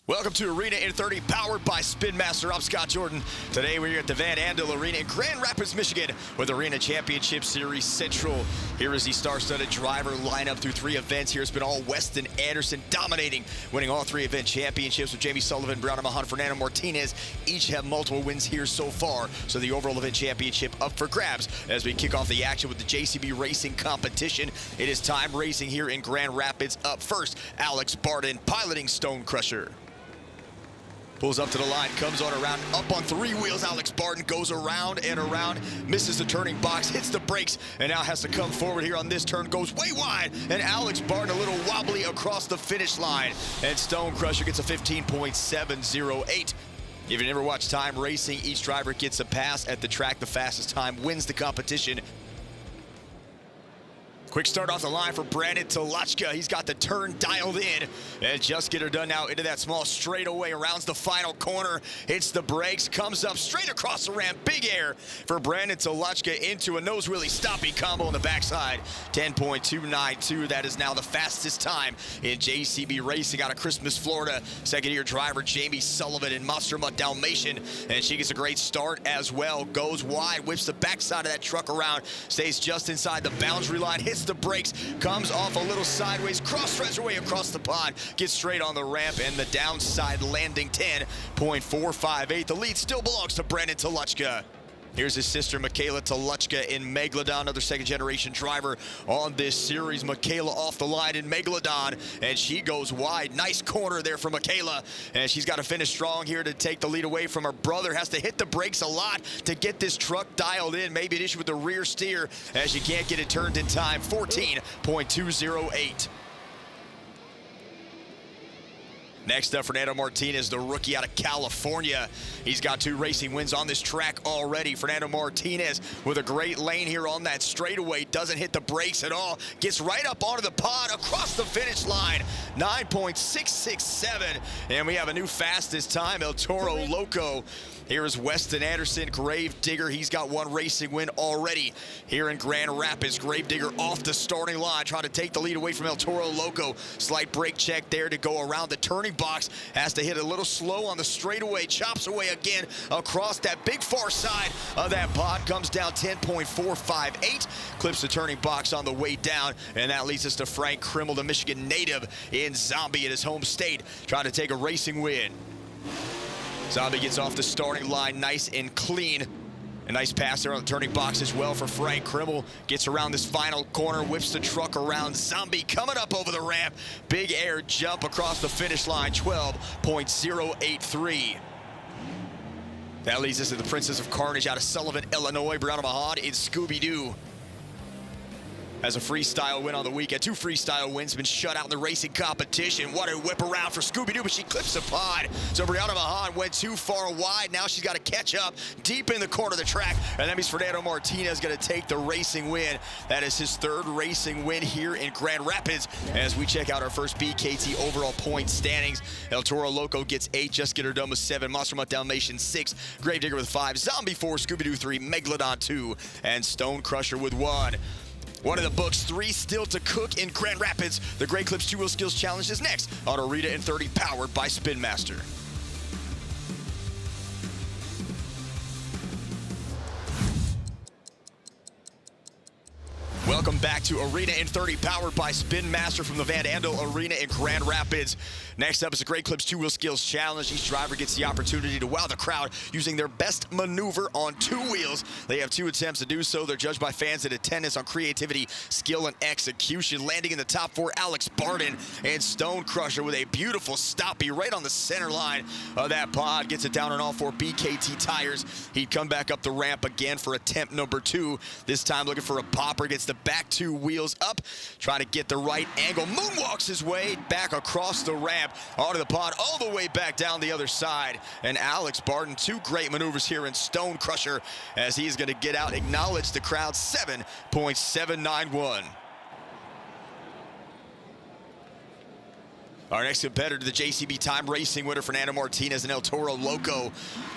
Welcome to Arena in 30, powered by Spin Master. I'm Scott Jordan. Today we're here at the Van Andel Arena in Grand Rapids, Michigan with Arena Championship Series Central. Here is the star-studded driver lineup through 3 events. Here it's been all Weston Anderson dominating, winning all 3 event championships with Jamie Sullivan, Brianna Mahon, Fernando Martinez. Each have multiple wins here so far. So the overall event championship up for grabs as we kick off the action with the JCB Racing competition. It is time racing here in Grand Rapids. Up first, Alex Barden piloting Stone Crusher. Pulls up to the line, comes on around, up on 3 wheels. Alex Barden goes around and around, misses the turning box, hits the brakes, and now has to come forward here on this turn, goes way wide, and Alex Barden a little wobbly across the finish line. And Stone Crusher gets a 15.708. If you've never watched time racing, each driver gets a pass at the track. The fastest time wins the competition. Quick start off the line for Brandon Tolochka. He's got the turn dialed in. And just get her done now into that small straightaway. Rounds the final corner. Hits the brakes. Comes up straight across the ramp. Big air for Brandon Tolochka into a nose wheelie stoppy combo on the backside. 10.292. That is now the fastest time in JCB Racing out of Christmas, Florida. Second-year driver Jamie Sullivan in Monster Mutt Dalmatian. And she gets a great start as well. Goes wide. Whips the backside of that truck around. Stays just inside the boundary line. Hits the brakes, comes off a little sideways, cross-threads her way across the pond, gets straight on the ramp, and the downside landing 10.458. The lead still belongs to Brandon Tolochka. Here's his sister, Michaela Tolochka in Megalodon, another second-generation driver on this series. Michaela off the line in Megalodon, and she goes wide. Nice corner there for Michaela, and she's got to finish strong here to take the lead away from her brother. Has to hit the brakes a lot to get this truck dialed in. Maybe an issue with the rear steer as she can't get it turned in time. 14.208. Next up, Fernando Martinez, the rookie out of California. He's got 2 racing wins on this track already. Fernando Martinez with a great lane here on that straightaway. Doesn't hit the brakes at all. Gets right up onto the pond, across the finish line. 9.667. And we have a new fastest time, El Toro Loco. Here is Weston Anderson, Gravedigger. He's got 1 racing win already here in Grand Rapids. Gravedigger off the starting line, trying to take the lead away from El Toro Loco. Slight brake check there to go around the turning box. Has to hit a little slow on the straightaway. Chops away again across that big far side of that pod. Comes down 10.458. Clips the turning box on the way down. And that leads us to Frank Krimmel, the Michigan native in Zombie in his home state, trying to take a racing win. Zombie gets off the starting line nice and clean. A nice pass there on the turning box as well for Frank Krimmel. Gets around this final corner, whips the truck around. Zombie coming up over the ramp. Big air jump across the finish line, 12.083. That leads us to the Princess of Carnage out of Sullivan, Illinois, Brianna Mahon in Scooby-Doo. As a freestyle win on the weekend. 2 freestyle wins, been shut out in the racing competition. What a whip around for Scooby-Doo, but she clips the pod. So Brianna Mahon went too far wide. Now she's got to catch up deep in the corner of the track. And that means Fernando Martinez going to take the racing win. That is his 3rd racing win here in Grand Rapids. As we check out our first BKT overall point standings. El Toro Loco gets 8, Just Get Her Done with 7, Monster Mutt Dalmatian 6, Gravedigger with 5, Zombie 4, Scooby-Doo 3, Megalodon 2, and Stone Crusher with 1. One of the books, 3 still to cook in Grand Rapids. The Great Clips 2-Wheel Skills Challenge is next on Arena in 30, powered by Spin Master. Welcome back to Arena in 30, powered by Spin Master from the Van Andel Arena in Grand Rapids. Next up is the Great Clips 2-Wheel Skills Challenge. Each driver gets the opportunity to wow the crowd using their best maneuver on 2 wheels. They have 2 attempts to do so. They're judged by fans in attendance on creativity, skill, and execution. Landing in the top 4, Alex Barden and Stone Crusher with a beautiful stoppie right on the center line of that pod. Gets it down on all 4 BKT tires. He'd come back up the ramp again for attempt number 2. This time looking for a popper. Gets the back 2 wheels up, trying to get the right angle. Moonwalks his way back across the ramp, onto the pod, all the way back down the other side. And Alex Barden, 2 great maneuvers here in Stone Crusher as he's going to get out, acknowledge the crowd, 7.791. Our next competitor, the JCB Time Racing winner, Fernando Martinez, and El Toro Loco,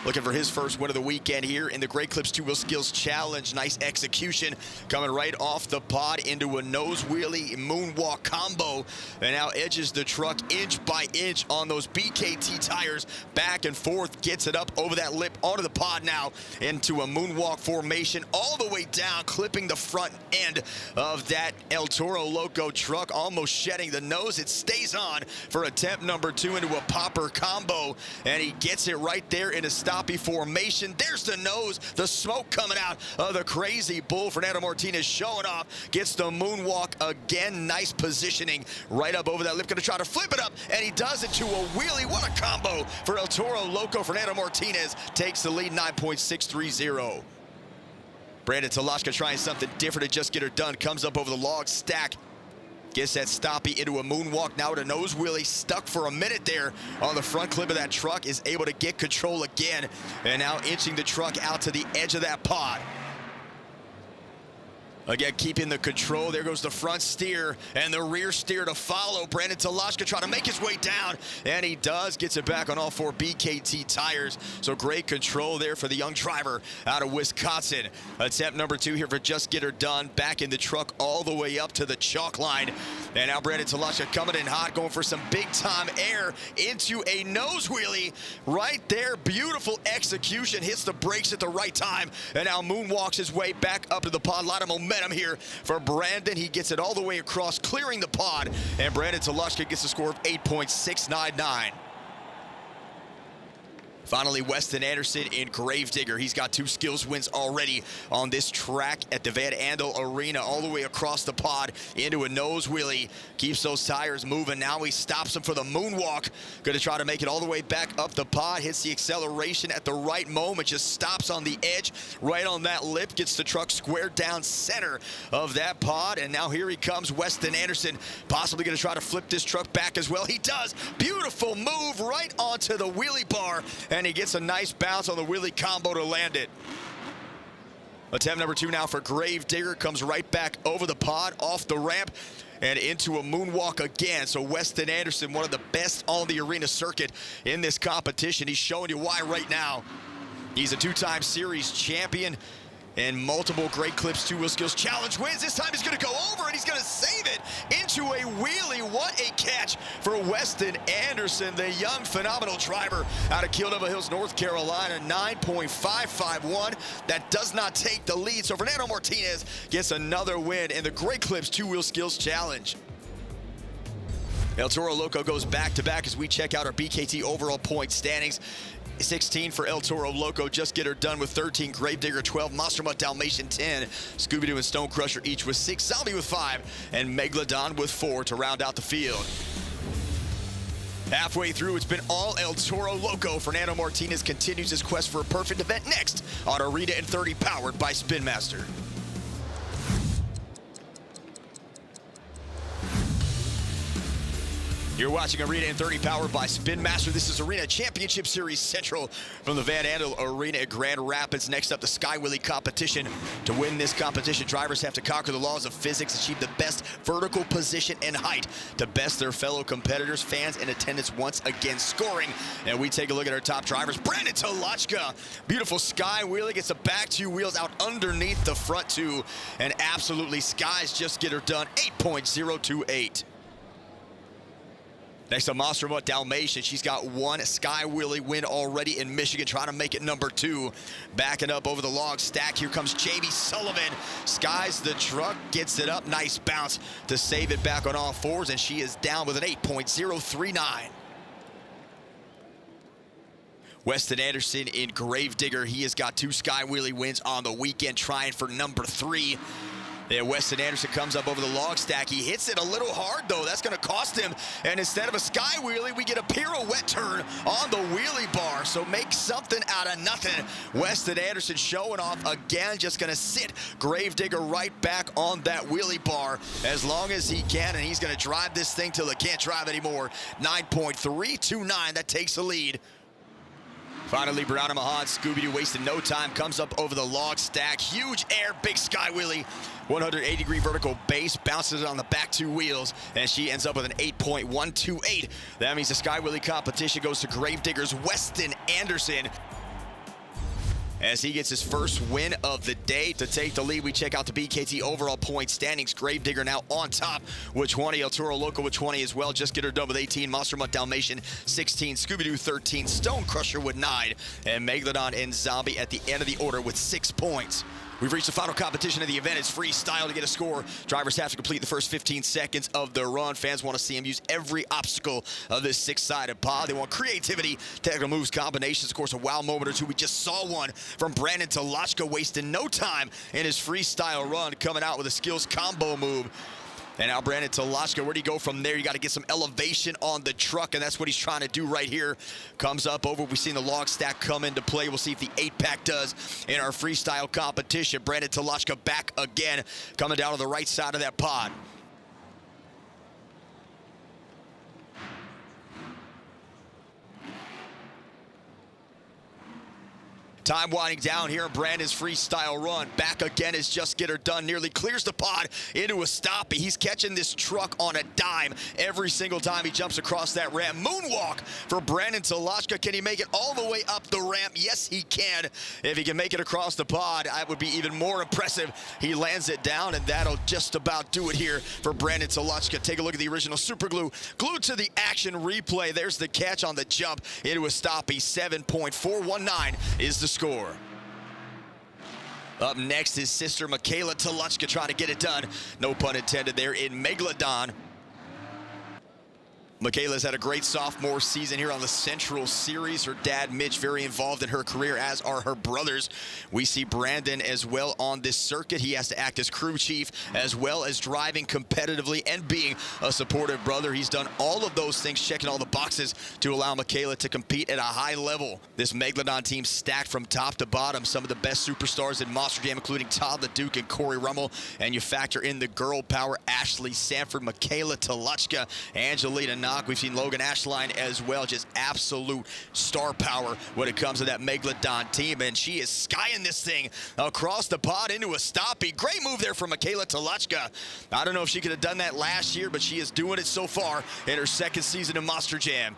looking for his first win of the weekend here in the Great Clips Two-Wheel Skills Challenge. Nice execution, coming right off the pod into a nose wheelie moonwalk combo, and now edges the truck inch by inch on those BKT tires, back and forth, gets it up over that lip onto the pod now into a moonwalk formation all the way down, clipping the front end of that El Toro Loco truck, almost shedding the nose. It stays on for attempt number 2 into a popper combo, and he gets it right there in a stoppy formation. There's the nose, the smoke coming out of the crazy bull. Fernando Martinez showing off, gets the moonwalk again. Nice positioning right up over that lip, gonna try to flip it up, and he does it to a wheelie. What a combo for El Toro Loco. Fernando Martinez takes the lead, 9.630. Brandon Talachka trying something different to just get her done, comes up over the log stack, gets that stoppy into a moonwalk, now with a nose wheelie, stuck for a minute there on the front clip of that truck, is able to get control again, and now inching the truck out to the edge of that pod. Again, keeping the control. There goes the front steer and the rear steer to follow. Brandon Talachka trying to make his way down, and he does. Gets it back on all 4 BKT tires. So great control there for the young driver out of Wisconsin. Attempt number 2 here for Just Get Her Done. Back in the truck all the way up to the chalk line. And now Brandon Talachka coming in hot, going for some big-time air into a nose wheelie right there. Beautiful execution. Hits the brakes at the right time, and now moonwalks his way back up to the pod. A lot of momentum here for Brandon. He gets it all the way across, clearing the pod, and Brandon Talachka gets a score of 8.699. Finally, Weston Anderson in Gravedigger. He's got 2 skills wins already on this track at the Van Andel Arena, all the way across the pod into a nose wheelie. Keeps those tires moving. Now he stops him for the moonwalk. Going to try to make it all the way back up the pod. Hits the acceleration at the right moment. Just stops on the edge, right on that lip. Gets the truck square down center of that pod. And now here he comes, Weston Anderson. Possibly going to try to flip this truck back as well. He does. Beautiful move right onto the wheelie bar, and he gets a nice bounce on the wheelie combo to land it. Attempt number 2 now for Gravedigger. Comes right back over the pod, off the ramp, and into a moonwalk again. So Weston Anderson, one of the best on the arena circuit in this competition. He's showing you why right now. He's a 2-time series champion and multiple Great Clips Two-Wheel Skills Challenge wins. This time he's going to go over, and he's going to save it into a wheelie. What a catch for Weston Anderson, the young, phenomenal driver out of Kildover Hills, North Carolina. 9.551. That does not take the lead. So Fernando Martinez gets another win in the Great Clips Two-Wheel Skills Challenge. El Toro Loco goes back-to-back as we check out our BKT overall point standings. 16 for El Toro Loco, Just Get Her Done with 13, Gravedigger 12, Monster Mutt Dalmatian 10, Scooby-Doo and Stone Crusher each with 6, Zombie with 5, and Megalodon with 4 to round out the field. Halfway through, it's been all El Toro Loco. Fernando Martinez continues his quest for a perfect event next on Arena in 30, powered by Spin Master. You're watching Arena in 30, powered by Spin Master. This is Arena Championship Series Central from the Van Andel Arena at Grand Rapids. Next up, the Sky Wheelie competition. To win this competition, drivers have to conquer the laws of physics, achieve the best vertical position and height to best their fellow competitors, fans, and attendance once again scoring. And we take a look at our top drivers. Brandon Talachka, beautiful Sky Wheelie, gets the back 2 wheels out underneath the front 2, and absolutely skies Just Get Her Done, 8.028. Next up, Monster Mutt Dalmatian. She's got 1 Sky Wheelie win already in Michigan, trying to make it number 2. Backing up over the log stack. Here comes Jamie Sullivan. Skies the truck, gets it up. Nice bounce to save it back on all 4s, and she is down with an 8.039. Weston Anderson in Gravedigger. He has got 2 Sky Wheelie wins on the weekend, trying for number 3. Yeah, Weston Anderson comes up over the log stack. He hits it a little hard, though. That's going to cost him. And instead of a Sky Wheelie, we get a pirouette turn on the wheelie bar. So make something out of nothing. Weston Anderson showing off again. Just going to sit Gravedigger right back on that wheelie bar as long as he can. And he's going to drive this thing till it can't drive anymore. 9.329. That takes the lead. Finally, Brianna Mahon, Scooby-Doo wasting no time, comes up over the log stack. Huge air, big sky wheelie. 180-degree vertical base, bounces it on the back two wheels, and she ends up with an 8.128. That means the sky wheelie competition goes to Gravedigger's Weston Anderson, as he gets his first win of the day. To take the lead, we check out the BKT overall point standings. Gravedigger now on top with 20. El Toro Loco with 20 as well. Just Get Her Done with 18. Monster Mutt Dalmatian 16. Scooby-Doo 13. Stone Crusher with 9. And Megalodon and Zombie at the end of the order with 6 points. We've reached the final competition of the event. It's freestyle to get a score. Drivers have to complete the first 15 seconds of the run. Fans want to see them use every obstacle of this 6-sided pod. They want creativity, technical moves, combinations. Of course, a wow moment or two. We just saw one from Brandon Tolochka, wasting no time in his freestyle run, coming out with a skills combo move. And now Brandon Tolochka, where do you go from there? You got to get some elevation on the truck, and that's what he's trying to do right here. Comes up over. We've seen the log stack come into play. We'll see if the 8-pack does in our freestyle competition. Brandon Tolochka back again, coming down to the right side of that pod. Time winding down here in Brandon's freestyle run. Back again as Just Get Her Done nearly clears the pod into a stoppie. He's catching this truck on a dime every single time he jumps across that ramp. Moonwalk for Brandon Tolochka. Can he make it all the way up the ramp? Yes, he can. If he can make it across the pod, that would be even more impressive. He lands it down, and that'll just about do it here for Brandon Tolochka. Take a look at the original super glue. Glued to the action replay. There's the catch on the jump into a stoppie. 7.419 is the score. Up next is sister Michaela Tolochka trying to get it done. No pun intended there in Megalodon. Michaela's had a great sophomore season here on the Central Series. Her dad, Mitch, very involved in her career, as are her brothers. We see Brandon as well on this circuit. He has to act as crew chief, as well as driving competitively and being a supportive brother. He's done all of those things, checking all the boxes to allow Michaela to compete at a high level. This Megalodon team stacked from top to bottom. Some of the best superstars in Monster Jam, including Todd LeDuc and Corey Rummel. And you factor in the girl power, Ashley Sanford, Michaela Tolochka, Angelina Knock. We've seen Logan Ashline as well, just absolute star power when it comes to that Megalodon team, and she is skying this thing across the pod into a stoppie. Great move there from Michaela Tolochka. I don't know if she could have done that last year, but she is doing it so far in her second season of Monster Jam.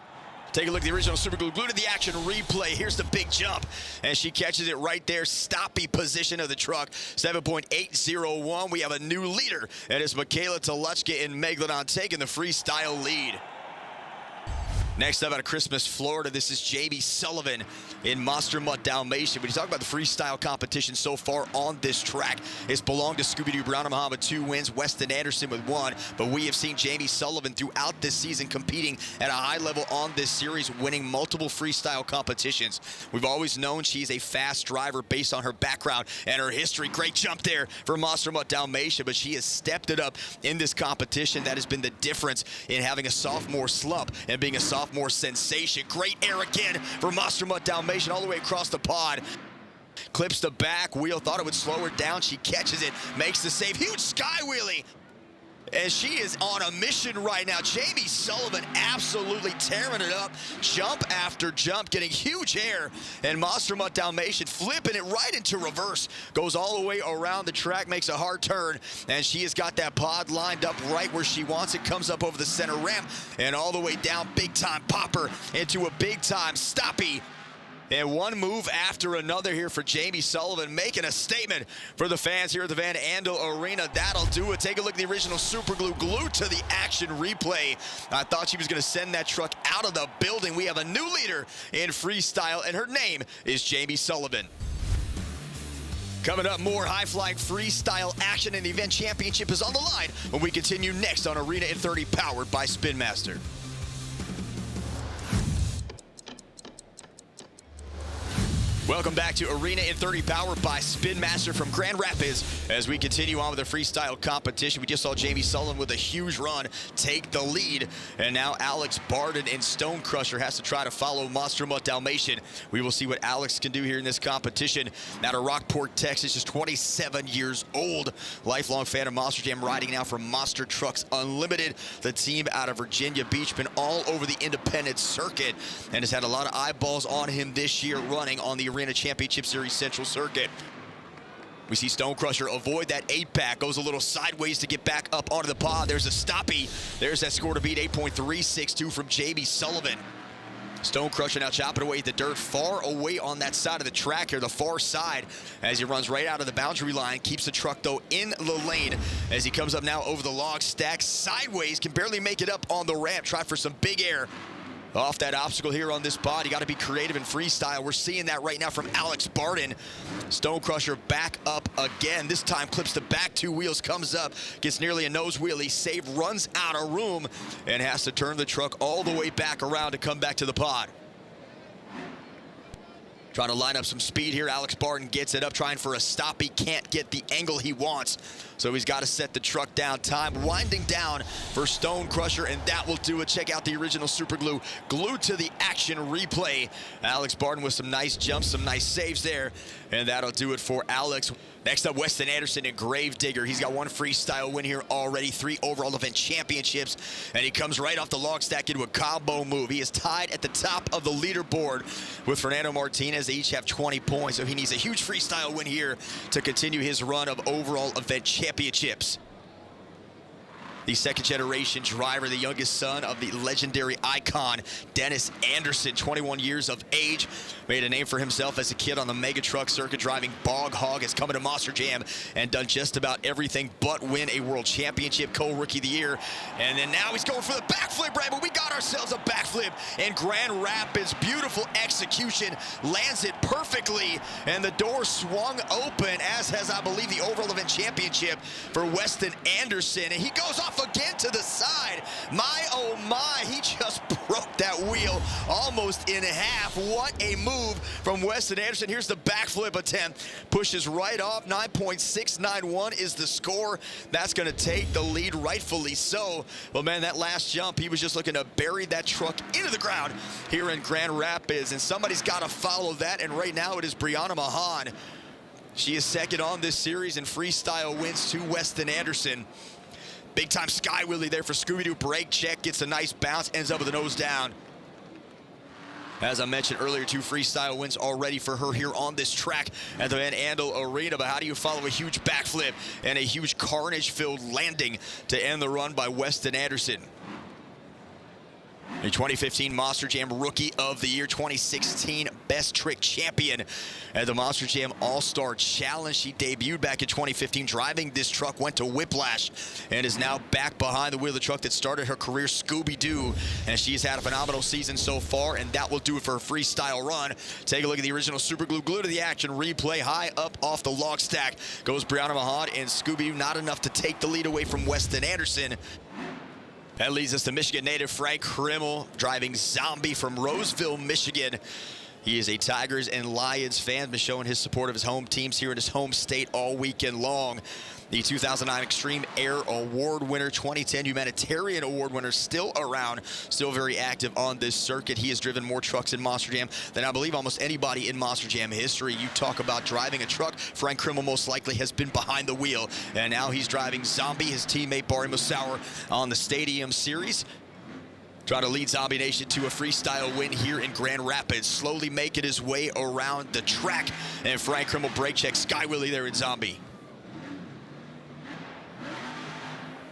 Take a look at the original super glue. Glued to the action replay. Here's the big jump, and she catches it right there. Stoppie position of the truck, 7.801. We have a new leader, and it's Michaela Tolochka in Megalodon taking the freestyle lead. Next up out of Christmas, Florida, this is Jamie Sullivan in Monster Mutt Dalmatian. When you talk about the freestyle competition so far on this track, it's belonged to Scooby-Doo Brianna Mahon with 2 wins, Weston Anderson with 1. But we have seen Jamie Sullivan throughout this season competing at a high level on this series, winning multiple freestyle competitions. We've always known she's a fast driver based on her background and her history. Great jump there for Monster Mutt Dalmatian, but she has stepped it up in this competition. That has been the difference in having a sophomore slump and being a sophomore sensation. Great air again for Monster Mutt Dalmatian all the way across the pod. Clips the back wheel, thought it would slow her down. She catches it, makes the save. Huge sky wheelie. And she is on a mission right now. Jamie Sullivan absolutely tearing it up. Jump after jump, getting huge air. And Monster Mutt Dalmatian flipping it right into reverse. Goes all the way around the track, makes a hard turn. And she has got that pod lined up right where she wants it. Comes up over the center ramp and all the way down. Big time popper into a big time stoppie. And one move after another here for Jamie Sullivan, making a statement for the fans here at the Van Andel Arena. That'll do it. Take a look at the original super glue glued to the action replay. I thought she was going to send that truck out of the building. We have a new leader in freestyle, and her name is Jamie Sullivan. Coming up, more high-flying freestyle action, and the event championship is on the line when we continue next on Arena in 30, powered by Spin Master. Welcome back to Arena in 30, powered by Spin Master from Grand Rapids. As we continue on with the freestyle competition, we just saw Jamie Sullivan with a huge run take the lead. And now Alex Barden and Stone Crusher has to try to follow Monster Mutt Dalmatian. We will see what Alex can do here in this competition. Now to Rockport, Texas, just 27 years old. Lifelong fan of Monster Jam, riding now for Monster Trucks Unlimited. The team out of Virginia Beach, been all over the independent circuit and has had a lot of eyeballs on him this year running on the Arena Championship Series Central Circuit. We see Stone Crusher avoid that 8-pack, goes a little sideways to get back up onto the pod. There's a stoppie. There's that score to beat, 8.362 from Jamie Sullivan. Stone Crusher now chopping away at the dirt, far away on that side of the track here, the far side, as he runs right out of the boundary line. Keeps the truck, though, in the lane as he comes up now over the log stack, sideways, can barely make it up on the ramp. Try for some big air off that obstacle here on this pod. You got to be creative in freestyle. We're seeing that right now from Alex Barden. Stone Crusher back up again. This time clips the back two wheels, comes up, gets nearly a nose wheelie save, runs out of room, and has to turn the truck all the way back around to come back to the pod. Trying to line up some speed here. Alex Barden gets it up, trying for a stop. He can't get the angle he wants, so he's got to set the truck down. Time winding down for Stone Crusher, and that will do it. Check out the original Super Glue, glued to the action replay. Alex Barden with some nice jumps, some nice saves there, and that'll do it for Alex. Next up, Weston Anderson and Gravedigger. He's got one freestyle win here already, 3 overall event championships, and he comes right off the log stack into a combo move. He is tied at the top of the leaderboard with Fernando Martinez. They each have 20 points, so he needs a huge freestyle win here to continue his run of overall event championships. The second-generation driver, the youngest son of the legendary icon, Dennis Anderson, 21 years of age. Made a name for himself as a kid on the mega truck circuit, driving Bog Hog, has come into Monster Jam and done just about everything but win a world championship, co-rookie of the year. And then now he's going for the backflip, right? But we got ourselves a backflip in Grand Rapids. Beautiful execution, lands it perfectly, and the door swung open, as has, I believe, the overall event championship for Weston Anderson. And he goes off again to the side. My, oh my, he just broke that wheel almost in half. What a move from Weston Anderson. Here's the backflip attempt. Pushes right off. 9.691 is the score. That's going to take the lead, rightfully so. Well, man, that last jump, he was just looking to bury that truck into the ground here in Grand Rapids, and somebody's got to follow that, and right now it is Brianna Mahon. She is second on this series in freestyle wins to Weston Anderson. Big time sky wheelie there for Scooby-Doo. Brake check, gets a nice bounce, ends up with a nose down. As I mentioned earlier, 2 freestyle wins already for her here on this track at the Van Andel Arena. But how do you follow a huge backflip and a huge carnage-filled landing to end the run by Weston Anderson? A 2015 Monster Jam Rookie of the Year, 2016 Best Trick Champion at the Monster Jam All-Star Challenge. She debuted back in 2015 driving this truck, went to Whiplash, and is now back behind the wheel of the truck that started her career, Scooby-Doo. And she's had a phenomenal season so far, and that will do it for her freestyle run. Take a look at the original Super Glue, glued to the action replay. High up off the log stack goes Brianna Mahon, and Scooby-Doo not enough to take the lead away from Weston Anderson. That leads us to Michigan native Frank Krimmel, driving Zombie from Roseville, Michigan. He is a Tigers and Lions fan, been showing his support of his home teams here in his home state all weekend long. The 2009 Extreme Air Award winner, 2010 Humanitarian Award winner, still around, still very active on this circuit. He has driven more trucks in Monster Jam than I believe almost anybody in Monster Jam history. You talk about driving a truck, Frank Krimmel most likely has been behind the wheel. And now he's driving Zombie, his teammate Barry Musauer, on the Stadium Series. Trying to lead Zombie Nation to a freestyle win here in Grand Rapids. Slowly making his way around the track. And Frank Krimmel brake check sky wheelie there in Zombie.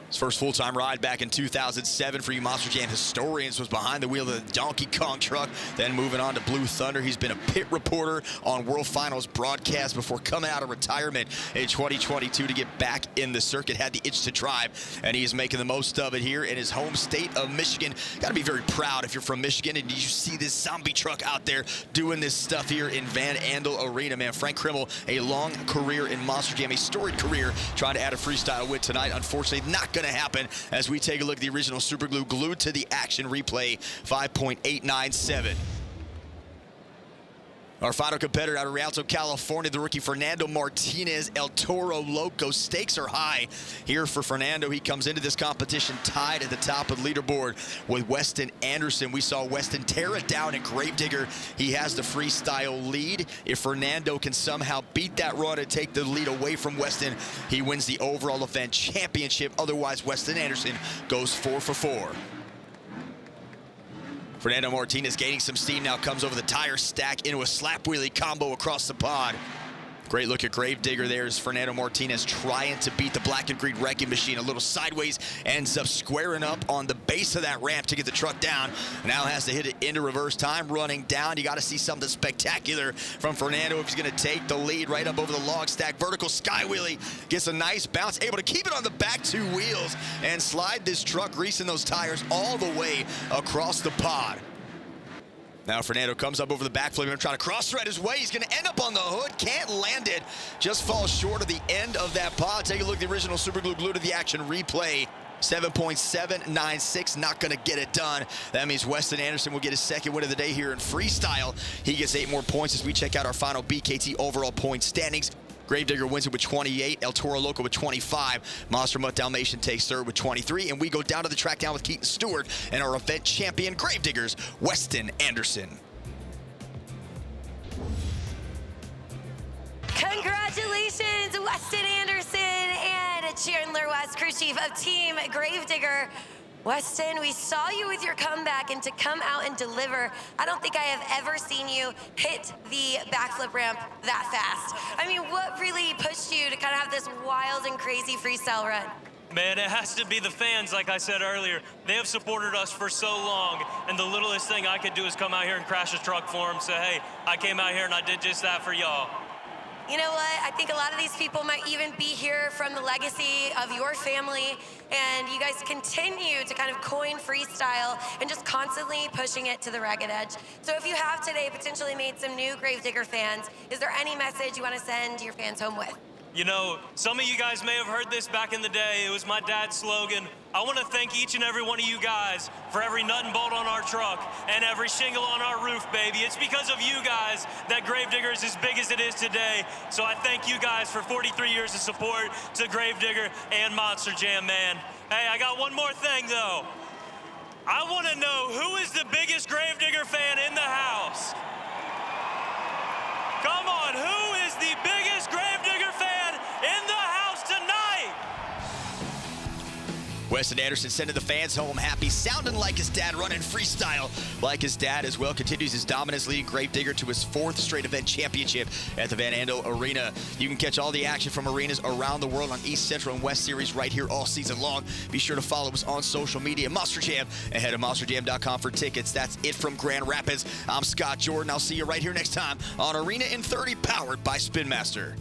His first full-time ride back in 2007 for you Monster Jam historians was behind the wheel of the Donkey Kong truck. Then moving on to Blue Thunder. He's been a pit reporter on World Finals broadcast before coming out of retirement in 2022 to get back in the circuit. Had the itch to drive, and he's making the most of it here in his home state of Michigan. Got to be very proud if you're from Michigan and you see this Zombie truck out there doing this stuff here in Van Andel Arena. Man, Frank Krimmel, a long career in Monster Jam, a storied career, trying to add a freestyle win tonight. Unfortunately, not going to happen as we take a look at the original Super Glue, glued to the action replay, 5.897. Our final competitor out of Rialto, California, the rookie Fernando Martinez, El Toro Loco. Stakes are high here for Fernando. He comes into this competition tied at the top of the leaderboard with Weston Anderson. We saw Weston tear it down at Gravedigger. He has the freestyle lead. If Fernando can somehow beat that run and take the lead away from Weston, he wins the overall event championship. Otherwise, Weston Anderson goes 4 for 4. Fernando Martinez gaining some steam now, comes over the tire stack into a slap wheelie combo across the pod. Great look at Gravedigger there as Fernando Martinez trying to beat the black and green wrecking machine. A little sideways, ends up squaring up on the base of that ramp to get the truck down. Now has to hit it into reverse time, running down. You got to see something spectacular from Fernando if he's going to take the lead right up over the log stack. Vertical sky wheelie, gets a nice bounce, able to keep it on the back two wheels and slide this truck, greasing those tires all the way across the pod. Now Fernando comes up over the backflip and trying to cross-thread his way. He's going to end up on the hood. Can't land it. Just falls short of the end of that pod. Take a look at the original Super Glue Glued to the Action replay. 7.796, not going to get it done. That means Weston Anderson will get his second win of the day here in freestyle. He gets 8 more points as we check out our final BKT overall point standings. Gravedigger wins it with 28, El Toro Loco with 25, Monster Mutt Dalmatian takes third with 23, and we go down to the track down with Keaton Stewart and our event champion, Gravediggers, Weston Anderson. Congratulations, Weston Anderson and Chandler West, crew chief of Team Gravedigger. Weston, we saw you with your comeback, and to come out and deliver, I don't think I have ever seen you hit the backflip ramp that fast. I mean, what really pushed you to kind of have this wild and crazy freestyle run? Man, it has to be the fans, like I said earlier. They have supported us for so long, and the littlest thing I could do is come out here and crash a truck for them, say, hey, I came out here and I did just that for y'all. You know what? I think a lot of these people might even be here from the legacy of your family, and you guys continue to kind of coin freestyle and just constantly pushing it to the ragged edge. So if you have today potentially made some new Gravedigger fans, is there any message you want to send your fans home with? You know, some of you guys may have heard this back in the day. It was my dad's slogan. I want to thank each and every one of you guys for every nut and bolt on our truck and every shingle on our roof, baby. It's because of you guys that Gravedigger is as big as it is today. So I thank you guys for 43 years of support to Gravedigger and Monster Jam, man. Hey, I got one more thing, though. I want to know who is the biggest Gravedigger fan in the house? Come on, who is the biggest Gravedigger fan in the house tonight? Weston Anderson sending the fans home happy, sounding like his dad, running freestyle like his dad as well. Continues his dominance, leading Gravedigger to his 4th straight event championship at the Van Andel Arena. You can catch all the action from arenas around the world on East, Central, and West Series right here all season long. Be sure to follow us on social media, Monster Jam, and head to monsterjam.com for tickets. That's it from Grand Rapids. I'm Scott Jordan. I'll see you right here next time on Arena in 30, powered by Spin Master.